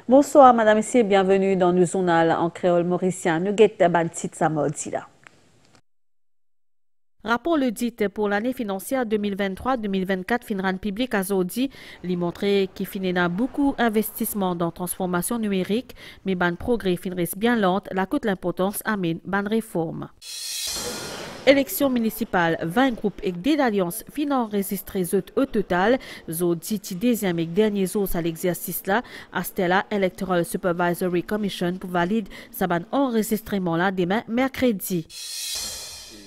Bonsoir, madame, et bienvenue dans le journal en créole mauricien. Nous guettons ban titre ça mardi là. Rapport l'audit pour l'année financière 2023-2024 Finran Public a Zodi, lui montrer qu'il finit beaucoup d'investissements dans transformation numérique, mais ban progrès finit bien lente, la coûte l'importance amène ban réforme. Élection municipale, 20 groupes et des alliances finant enregistrés au total. Zodi deuxième et dernier jour à l'exercice là, Astella Electoral Supervisory Commission pour valider sa ban enregistrement là demain mercredi.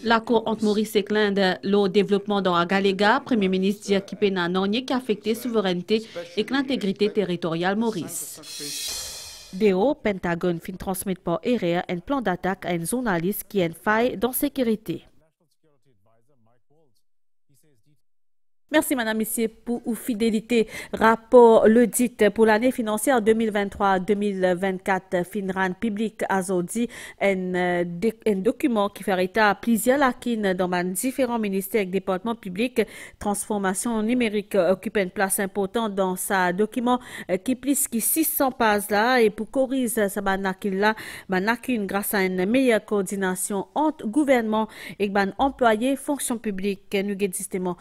L'accord entre Maurice et l'Inde, le développement dans Agalega, Premier ministre dit qu'il n'a qui affecté souveraineté et l'intégrité territoriale Maurice. Deo, Pentagone fin transmettre par erreur un plan d'attaque à un journaliste qui a une faille dans sécurité. Merci, madame, monsieur, pour votre fidélité. Rapport l'audit pour l'année financière 2023-2024, Finran Public Azodi, un document qui fait état à plusieurs lacunes dans différents ministères et départements publics. Transformation numérique occupe une place importante dans ce document qui plus que 600 pages là et pour corriger ce lacune grâce à une meilleure coordination entre gouvernement et employés fonction publique. Nous avons justement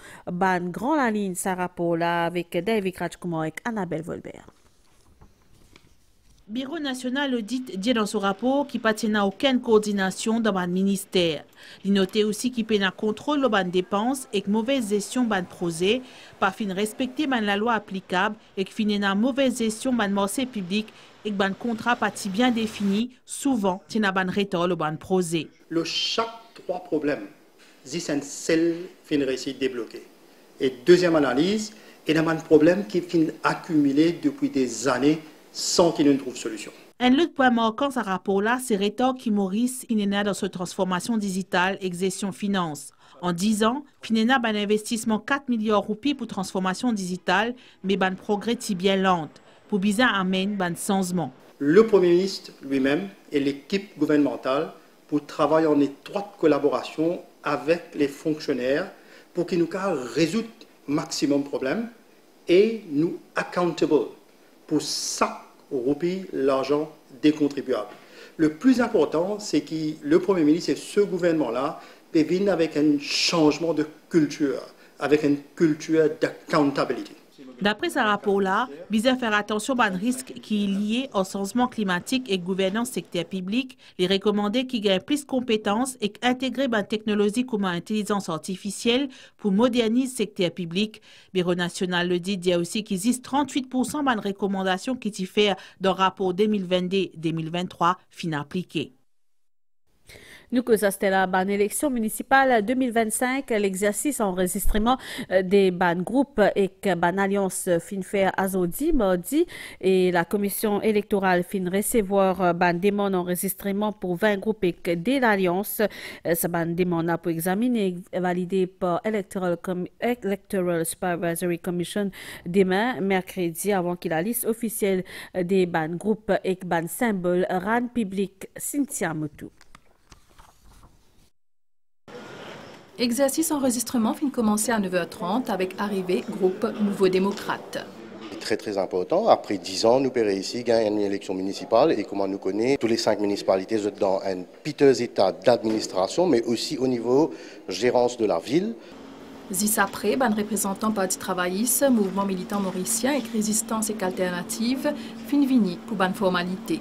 grand la ligne sa rapport là avec David Rajkumar et Annabelle Volbert. Bureau national audit dit dans son rapport qu'il n'y a aucune coordination dans le ministère. Il notait aussi qu'il y a un contrôle de les dépenses et que mauvaise gestion de projet, pas fin respecter la loi applicable et qu'il y a une mauvaise gestion de marché public et que le contrat pas bien défini, souvent il y a un retard de projet. Le chaque trois problèmes, c'est un seul fin réussi débloqué. Et deuxième analyse, il y a un problème qui est accumulé depuis des années sans qu'il ne trouve solution. Un autre point marquant ce rapport-là, c'est le retard qui Maurice Finena dans sa transformation digitale et gestion finance. En 10 ans, Finena a un investissement 4 milliards de roupies pour transformation digitale, mais un progrès bien lent. Pour bizarre amène un changement. Le Premier ministre lui-même et l'équipe gouvernementale pour travailler en étroite collaboration avec les fonctionnaires pour qu'ils nous résoudent maximum de problèmes et nous accountable pour ça roupie l'argent des contribuables. Le plus important, c'est que le Premier ministre et ce gouvernement-là viennent avec un changement de culture, avec une culture d'accountability. D'après ce rapport-là, bien faire attention à un risque qui est lié au changement climatique et gouvernance secteur public, les recommander qui gagnent plus de compétences et intégrer une technologie comme l'intelligence artificielle pour moderniser le secteur public. Le Bureau national le dit, il y a aussi qu'il existe 38% de recommandations qui y fait dans le rapport 2022-2023 fin appliqué. Nous que ça c'était la bonne élection municipale 2025, l'exercice enregistrement des ban groupes et ban alliance fin faire azodi mardi et la commission électorale fin recevoir ban demande enregistrement pour 20 groupes et des alliances. Ça ban demande pour examiner et valider par Electoral Supervisory Commission demain mercredi avant qu'il la liste officielle des ban groupes et ban symbole RAN public Cynthia Moutou. Exercice enregistrement fin commencer à 9h30 avec arrivée groupe Nouveau Démocrate. C'est très important. Après 10 ans, nous payons ici gagner une élection municipale et comment nous connaissons, tous les 5 municipalités sont dans un piteux état d'administration, mais aussi au niveau gérance de la ville. Zis après, ban représentant Parti travailliste, mouvement militant mauricien et résistance et alternative, fin vini pour ban formalité.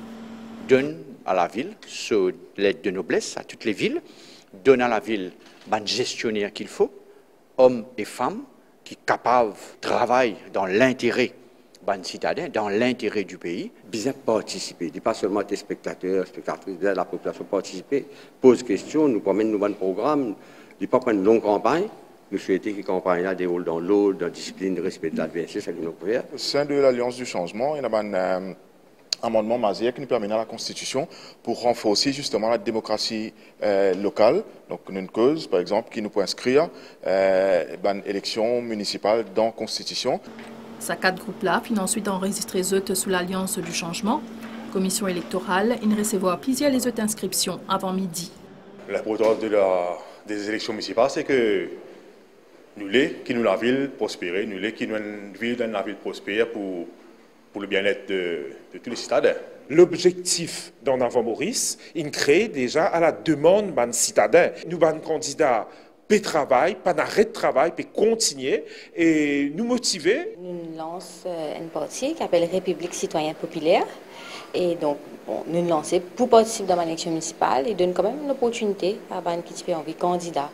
Donne à la ville, sous l'aide de noblesse, à toutes les villes, donne à la ville un gestionnaire qu'il faut, hommes et femmes, qui sont capables de travailler dans l'intérêt des citadins, dans l'intérêt du pays. Bien participer, pas seulement des spectateurs, spectatrices, la population participer, pose question, nous promène nous un programme, il pas une longue campagne. Nous souhaitons que la campagne déroule dans l'ordre, dans la discipline, le respect de l'adversaire, c'est ce que nous pouvons faire. Au sein de l'Alliance du changement, il y a un amendement Mazière qui nous permet à la Constitution pour renforcer justement la démocratie locale. Donc une cause, par exemple, qui nous peut inscrire une élection municipale dans la Constitution. Ces 4 groupes-là finissent ensuite enregistrés sous l'Alliance du changement. Commission électorale, ils recevront plusieurs les autres inscriptions avant midi. L'importance des élections municipales, c'est que nous, qui nous la ville prospérer, nous, qui nous une ville dans la ville prospère pour pour le bien-être de tous les citadins. L'objectif d'en avant Maurice, il crée déjà à la demande des citadins. Nous, les candidats, peut travail, pas d'arrêt de travail, peut continuer et nous motiver. Nous lançons une partie qui s'appelle République citoyenne populaire. Et donc, nous lançons pour participer dans l'élection municipale et donne quand même une opportunité à ceux qui ont envie de candidat,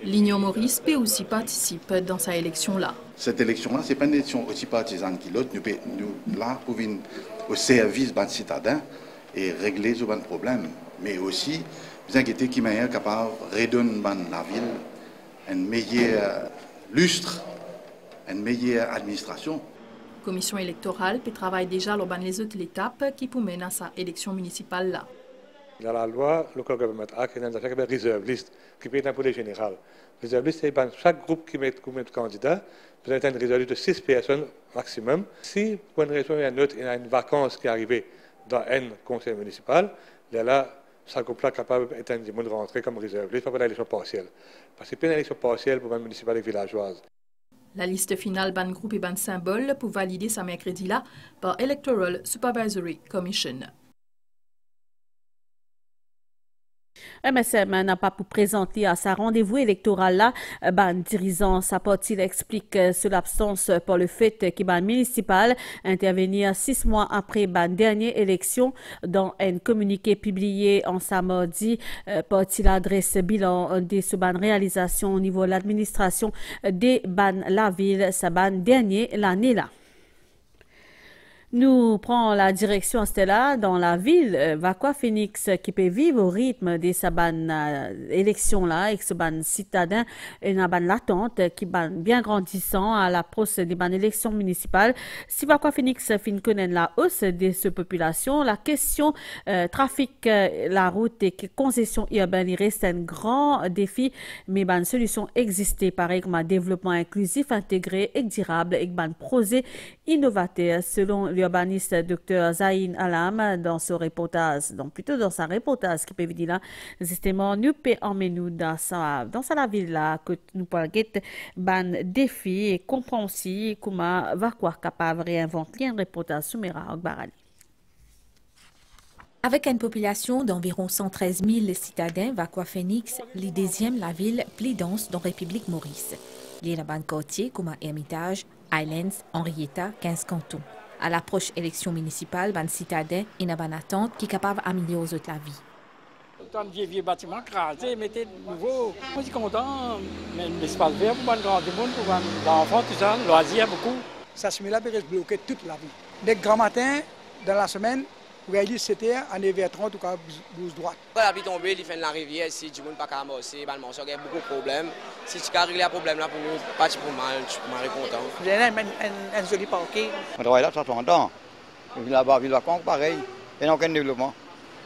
L'Union Maurice peut aussi participer dans sa élection-là. Cette élection-là, ce n'est pas une élection aussi partisane que l'autre. Nous là pour venir au service des citadins et régler ce problème. Mais aussi, vous inquiétez qui est capable de redonner la ville un meilleur lustre, une meilleure administration. La commission électorale peut travailler déjà dans les autres étapes qui mènent à sa élection municipale là. Dans la loi Local Government Act, il y a une reserve list qui peut être pour les générales. Reserve list, c'est chaque groupe qui met combien de candidats, vous avez une réserve de 6 personnes maximum. Si, pour une raison ou une autre, il y a une vacance qui est arrivée dans un conseil municipal, là, ce groupe-là est capable de rentrer comme réserve list, pas pour l'élection partielle. Parce que c'est pas une élection partielle pour une municipalité villageoise. La liste finale ban groupe et ban symbole pour valider sa mercredi là par Electoral Supervisory Commission. MSM n'a pas pour présenter à sa rendez-vous électoral là, dirigeant sa partie explique sur l'absence par le fait qu'il ban municipal intervenir 6 mois après ban dernière élection dans un communiqué publié en samedi partie l'adresse bilan de ce ban réalisation au niveau de l'administration des ban la ville sa ban dernier l'année là. Nous prenons la direction Stella dans la ville Vakwa Phoenix qui peut vivre au rythme de sa élection là et ce ban citadin et une ban latente qui ban bien grandissant à l'approche des ban élections municipales. Si Vakwa Phoenix fin connaît la hausse de cette population, la question trafic la route et congestion urbaine il reste un grand défi mais ban solution existait pareil comme un développement inclusif intégré et durable et ban projet innovateur selon l'urbaniste Dr Zain Alam dans ce reportage, donc plutôt dans sa reportage qui peut dire là, justement nous peut emmener nous dans la ville là que nous pourrons get ban défi et comprendre aussi comment va quoi capable réinventer un reportage sous Mera Ogbarali. Avec une population d'environ 113 000 citadins, Vakwa Phoenix, les deuxième la ville plus dense dans la République Maurice. Il y a un quartier comme Hermitage, Highlands, Henrietta, 15 cantons. À l'approche élection municipale, ban citadins et une attente qui est capable d'améliorer la vie. Tant de vieux bâtiments crasés, mettez de nouveau. Moi, je suis content, mais l'espace vert pour le grand monde, pour les enfants, tout ça, loisirs beaucoup. Ça se met là, il reste bloqué toute la vie. Dès grand matin, dans la semaine, vous voyez, c'était à 9h30 ou à 12 droite. Quand la pluie tombe, il fait de la rivière, si du monde n'a pas amorcer, il y a beaucoup de problèmes. Si tu as réglé le problème là pour nous, pas pour mal, je suis content. Vous avez un joli parquet. On travaille là, ça fait longtemps. Là-bas, ville vacante, pareil. Il n'y a aucun développement.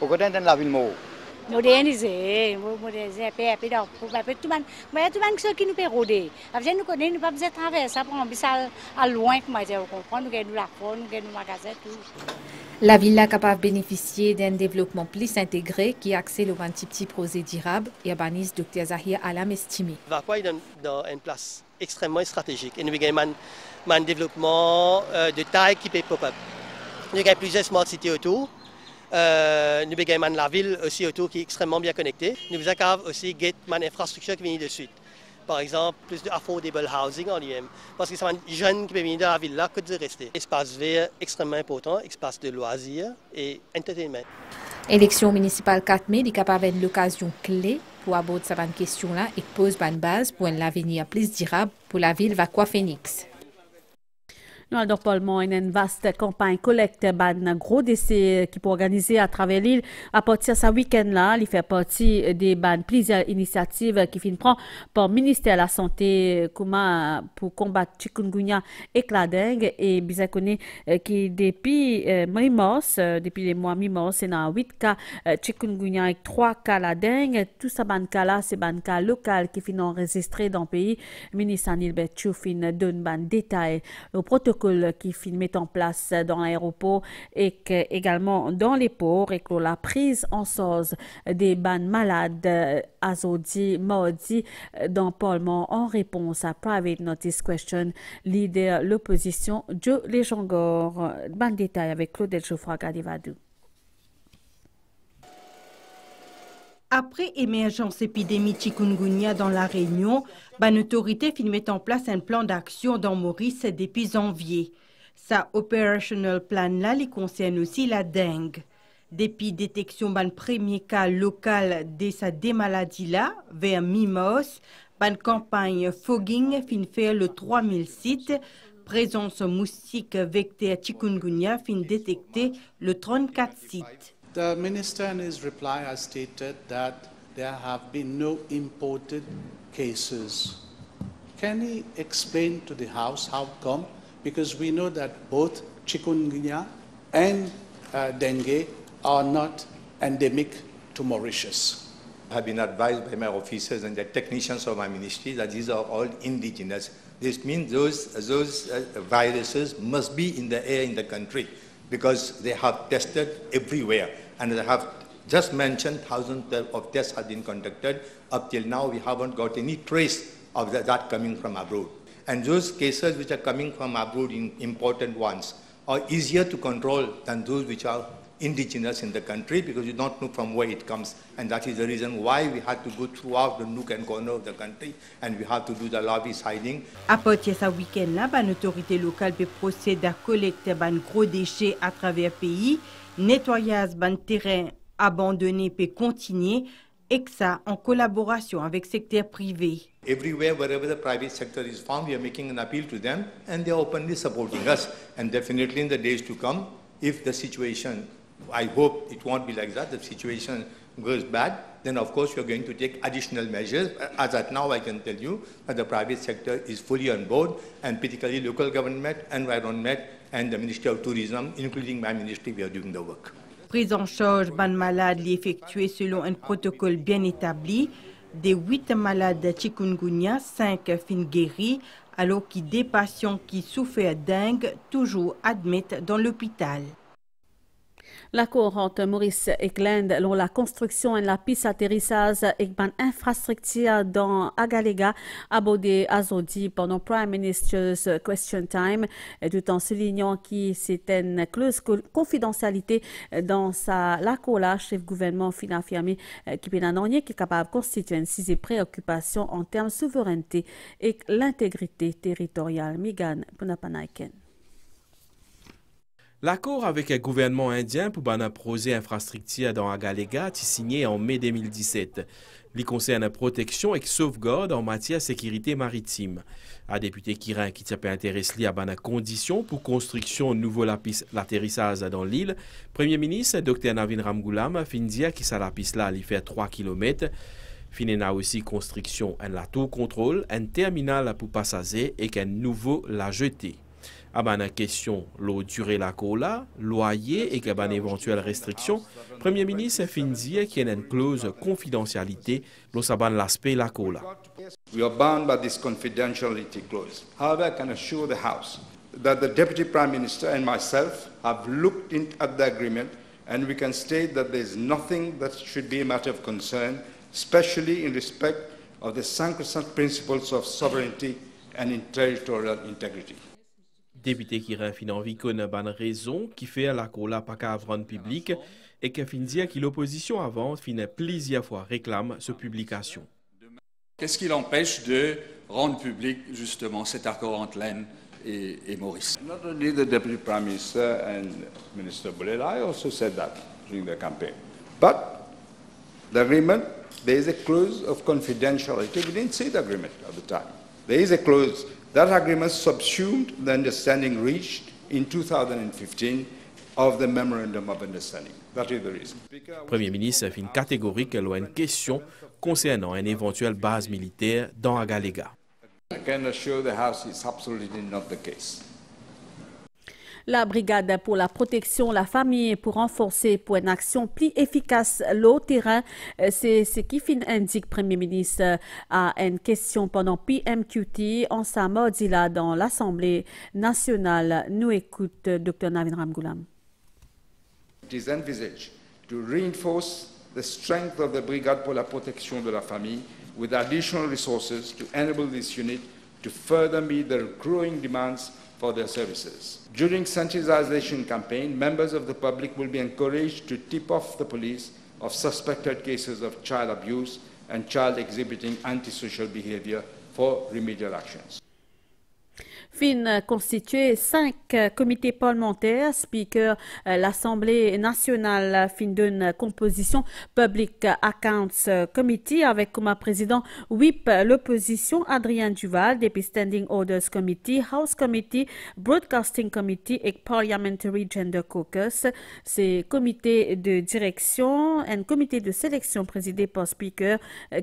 Au côté de la ville mort. Moderniser, tout le monde qui nous peut rôder. Après, nous connaissons, nous pas besoin de traverser, pour à loin, vous comprenez, nous avons la forme, nous avons le magasin, tout. La ville est capable de bénéficier d'un développement plus intégré qui accède aux petits projets durables et urbaniste Dr Zahir Alam estimé. Vakwa est dans une place extrêmement stratégique et nous avons un développement de taille qui peut pop-up. Nous avons plusieurs smart cities autour. Nous avons la ville aussi autour qui est extrêmement bien connectée. Nous avons aussi une infrastructure qui vient de suite. Par exemple, plus de affordable housing en lui-même. Parce que c'est un jeune qui peut venir dans la ville là que de rester. Espace vert extrêmement important, espace de loisirs et entertainment. Élection municipale 4 mai est capable d'être l'occasion clé pour aborder cette question-là et pose une base pour un avenir plus durable pour la ville Vakwa Phoenix. Nous avons donc une vaste campagne collecte un gros décès qui peut organiser à travers l'île à partir de ce week-end-là. Il fait partie des plusieurs initiatives qui finissent par le ministère de la Santé pour combattre chikungunya et la dengue. Et bien connaît qui depuis les mois mi-mars, c'est dans 8 cas chikungunya et 3 cas la dengue. Tout ça cas-là, c'est un cas local qui finissent enregistré dans le pays. Le ministre Anil Betchou donne des détails au protocole protocole qui met en place dans l'aéroport et également dans les ports et que la prise en charge des bannes malades azodi mardi dans le Parlement en réponse à private notice question leader l'opposition Joe Lejongor. Ban détail avec Claudette Geoffroy-Gadivadou. Après émergence épidémie chikungunya dans la Réunion, l'autorité met en place un plan d'action dans Maurice depuis janvier. Sa operational plan là, il concerne aussi la dengue. Depuis détection d'un premier cas local de cette maladie là, vers mi-mars, une campagne fogging fin faire le 3000 sites. Présence moustique vecteur chikungunya fin détecter le 34 sites. The minister in his reply has stated that there have been no imported cases. Can he explain to the House how come? Because we know that both chikungunya and dengue are not endemic to Mauritius. I have been advised by my officers and the technicians of my ministry that these are all indigenous. This means those viruses must be in the air in the country, because they have tested everywhere. And I have just mentioned thousands of tests have been conducted. Up till now, we haven't got any trace of that coming from abroad. And those cases which are coming from abroad, important ones, are easier to control than those which are indigenous in the country, because you don't know from where it comes. And that is the reason why we had to go throughout the nook and corner of the country, and we have to do the lobby siding. À partir de ce week-end-là, l'autorité locale peut procéder à collecter de gros déchets à travers le pays. Nettoyage de terrain abandonné peut continuer, et ça en collaboration avec le secteur privé. Everywhere, wherever the private sector is found, we are making an appeal to them, and they are openly supporting us. And definitely in the days to come, if the situation, I hope it won't be like that, the situation goes bad, then of course we are going to take additional measures. As at now, I can tell you that the private sector is fully on board, and particularly local government, environment, and the Ministry of Tourism, including my ministry, we are doing the work. Prise en charge ban malade effectuée selon un protocole bien établi. Des 8 malades de chikungunya, 5 fin guéris, alors que des patients qui souffrent dengue toujours admettent dans l'hôpital. La Cour entre Maurice et l'Inde, la construction et la piste atterrissage et une infrastructure dans Agalega abordé azodi pendant Prime Minister's Question Time, tout en soulignant que c'est une clause confidentialité dans la Cour là, chef gouvernement fin affirmé qui peut qui est capable de constituer une sixième préoccupation en termes de souveraineté et l'intégrité territoriale. Migan Punapanaiken. L'accord avec le gouvernement indien pour un projet infrastructure dans Agalega est signé en mai 2017. Il concerne la protection et sauvegarde en matière de sécurité maritime. Un député Kirin qui s'est intéressé à des conditions pour construction de nouveau l'atterrissage dans l'île, Premier ministre Dr Navin Ramgoolam fin dire que la piste là il fait 3 km. Finena aussi construction en la tour contrôle, un terminal pour passagers et qu'un nouveau la jeté. À la question de durée la cola, loyer et qu'à éventuelle restriction, Premier ministre fin dire qu'il y a une clause confidentialité dans l'aspect la cola. We are bound by this confidentiality clause. However, I can assure the House that the Deputy Prime Minister and myself have looked at the agreement, and we can state that there is nothing that should be a matter of concern, especially in respect of the sacrosanct principles of sovereignty and territorial integrity. Député qui refine envie qu'on a une raison qui fait la cola pas qu'à rendre public et qui fin dire que l'opposition avant fin plusieurs fois réclame cette publication. Qu'est-ce qui l'empêche de rendre public justement cet accord entre l'Inde et Maurice? Not only the Deputy Prime Minister and Minister Bulela, I also said that during the campaign. But the agreement, there is a clause of confidentiality. We didn't see the agreement at the time. There is a clause. That agreement subsumed the understanding reached in 2015 of the Memorandum of Understanding. That is the reason. Premier ministre fin catégorique à une question concernant une éventuelle base militaire dans Agalega. I can assure the House it's absolutely not the case. La brigade pour la protection de la famille pour renforcer pour une action plus efficace au terrain, c'est ce qui indique Premier ministre à une question pendant PMQT en sa mardi là dans l'Assemblée nationale. Nous écoute Dr Navin Ramgoolam. It is envisaged to reinforce the strength of the brigade pour la protection de la famille with additional resources to enable this unit to further meet the growing demands for their services. During sensitization campaign, members of the public will be encouraged to tip off the police of suspected cases of child abuse and child exhibiting antisocial behavior for remedial actions. Fin constitué 5 comités parlementaires, speaker l'Assemblée nationale, fin d'une composition Public Accounts Committee avec comme président whip l'opposition Adrien Duval, depuis Standing Orders Committee, House Committee, Broadcasting Committee et Parliamentary Gender Caucus. Ces comités de direction, un comité de sélection présidé par speaker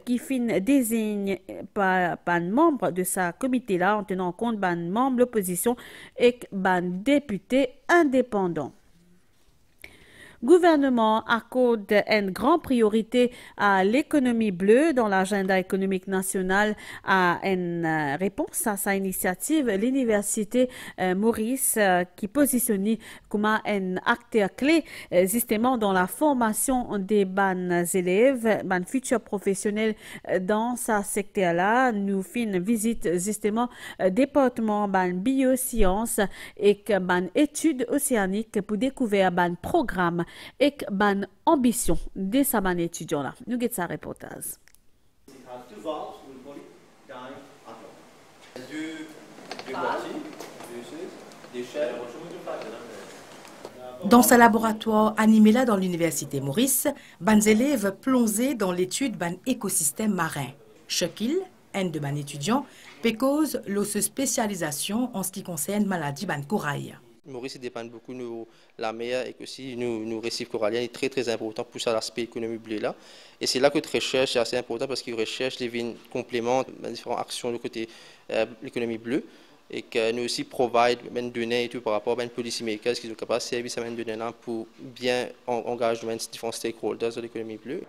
qui fin désigne par un membre de sa comité-là en tenant compte d'un membre l'opposition et ban député indépendant. Gouvernement accorde une grande priorité à l'économie bleue dans l'agenda économique national à une réponse à sa initiative l'Université Maurice qui positionne comme un acteur clé justement dans la formation des ban élèves, ban futurs professionnels dans ce secteur-là. Nous fin visite justement département ban biosciences et ban études océaniques pour découvrir ban programme et ban ambition de sa ban étudiant là. Nous avons sa reportage. Dans ce laboratoire animé là dans l'Université Maurice, ban élèves plongés dans l'étude ban écosystème marin. Chacun, un de ban étudiants, cause l'osse spécialisation en ce qui concerne maladie ban corail. Maurice dépend beaucoup de la mer et aussi nos récifs coralliens est très important pour ça l'aspect économie bleue là. Et c'est là que la recherche est assez important parce que la recherche les complémente différentes actions de côté l'économie bleue et que nous aussi provide des données et tout par rapport à une policy makers qui sont capables de servir ces données là pour bien engager différents stakeholders de l'économie bleue.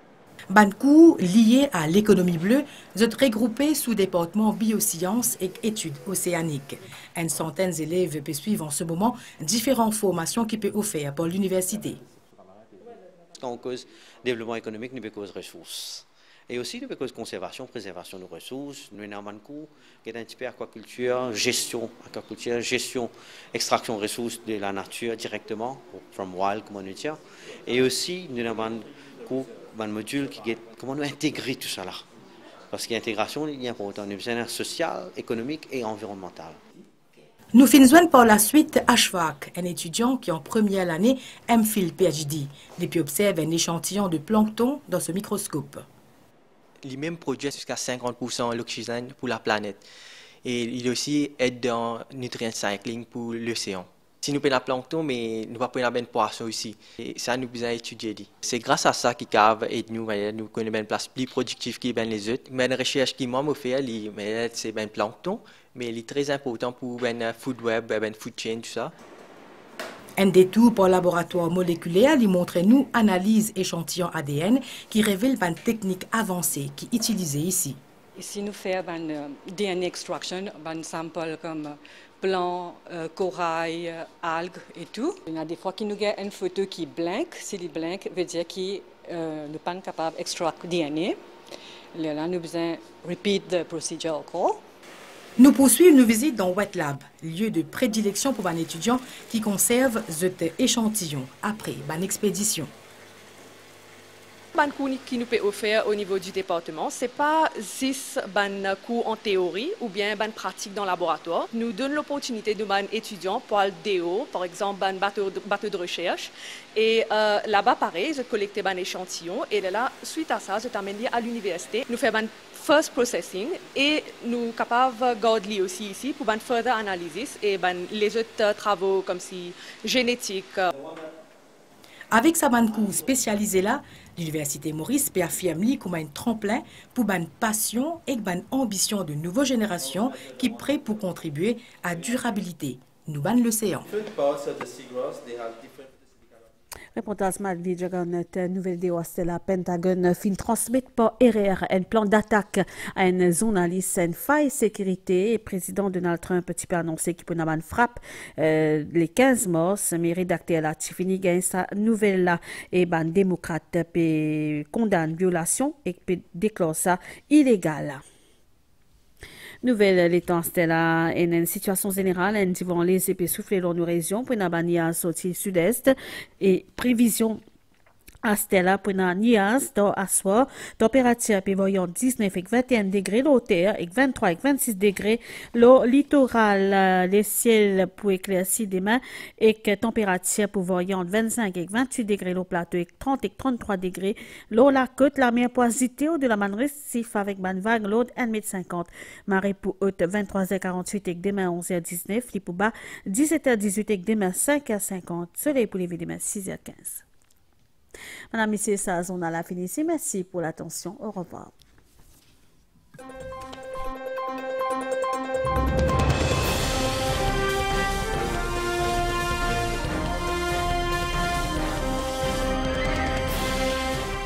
Ban cours liés à l'économie bleue sont regroupés sous département biosciences et études océaniques. Une centaine d'élèves peuvent suivre en ce moment différentes formations qui peuvent offrir par l'université. Quand on cause développement économique, nous cause ressources. Et aussi, nous cause conservation, préservation de ressources. Nous avons un cours qui est un petit peu aquaculture, gestion, extraction de ressources de la nature directement, from wild, comme on dit. Et aussi, nous avons un cours un module qui est comment nous intégrer tout ça là. Parce que l'intégration est importante, nous avons social, économique et environnemental. Nous finissons par la suite HVAC, un étudiant qui en première année MPhil PhD, et puis observe un échantillon de plancton dans ce microscope. Il même produit jusqu'à 50% l'oxygène pour la planète. Et il aussi aide dans nutrient cycling pour l'océan. Si nous prenons la plancton, mais nous ne pouvons pas prendre poisson aussi. Et ça, nous devons étudier. C'est grâce à ça qu'ils cave et nous connaissons une place plus productive que les autres. Mais la recherche qui m'a fait, c'est le plancton, mais il est très important pour le food web, le food chain, tout ça. Un détour par laboratoire moléculaire lui montre nous analyse échantillon ADN qui révèle une technique avancée qui est utilisée ici. Ici, nous faisons DNA extraction, un sample comme blanc, corail, algues et tout. Il y a des fois qu'il nous a une photo qui blank. Si il blank, veut dire qu'il n'est pas capable d'extraire DNA. Là, nous devons repeat the procedure encore. Nous poursuivons nos visites dans Wet Lab, lieu de prédilection pour un étudiant qui conserve cet échantillon après une expédition. Le cours qui nous peut offrir au niveau du département, ce n'est pas juste un cours en théorie ou bien une pratique dans le laboratoire. Nous donnons l'opportunité de un étudiant pour le DO, par exemple un bateau de recherche. Et là-bas, pareil, je collecte un échantillon et là, suite à ça, je t'amène à l'université. Nous faisons un first processing et nous sommes capables de garder aussi ici pour une further analysis et les autres travaux comme si génétiques. Avec sa cours spécialisée là, l'Université Maurice peut affirmer comme un tremplin pour une passion et une ambition de nouvelles générations qui prêt pour contribuer à la durabilité nous ban l'océan. Reportage Madli Jagan, nouvelle de la Pentagone fin transmet par erreur un plan d'attaque à un journaliste, une faille sécurité. Le président Donald Trump petit peu annoncé qu'il peut avoir une frappe les 15 mars, mais rédacteur la Tiffany gagne sa nouvelle là et ban démocrate peut condamne violation et peut déclare ça illégal. Nouvelle l'étang Stella en une situation générale en devant les épées soufflées dans nos régions pour Nabania sortie sud-est et prévision à Stella pour Nias dans Assoir, température prévoyant 19 et 21 degrés l'hauteur et 23 et 26 degrés le littoral, les ciels pour éclaircir demain et que température prévoyant 25 et 28 degrés le plateau et 30 et 33 degrés l'eau la côte la mer poisité de la man récif avec ban vague l'autre 1,50 m marée pour haute 23h48 et demain 11h19 li pour bas 17h18 et demain 5h50 soleil pour les demain 6h15. Madame, Monsieur, ça, on a la fini ici. Merci pour l'attention. Au revoir.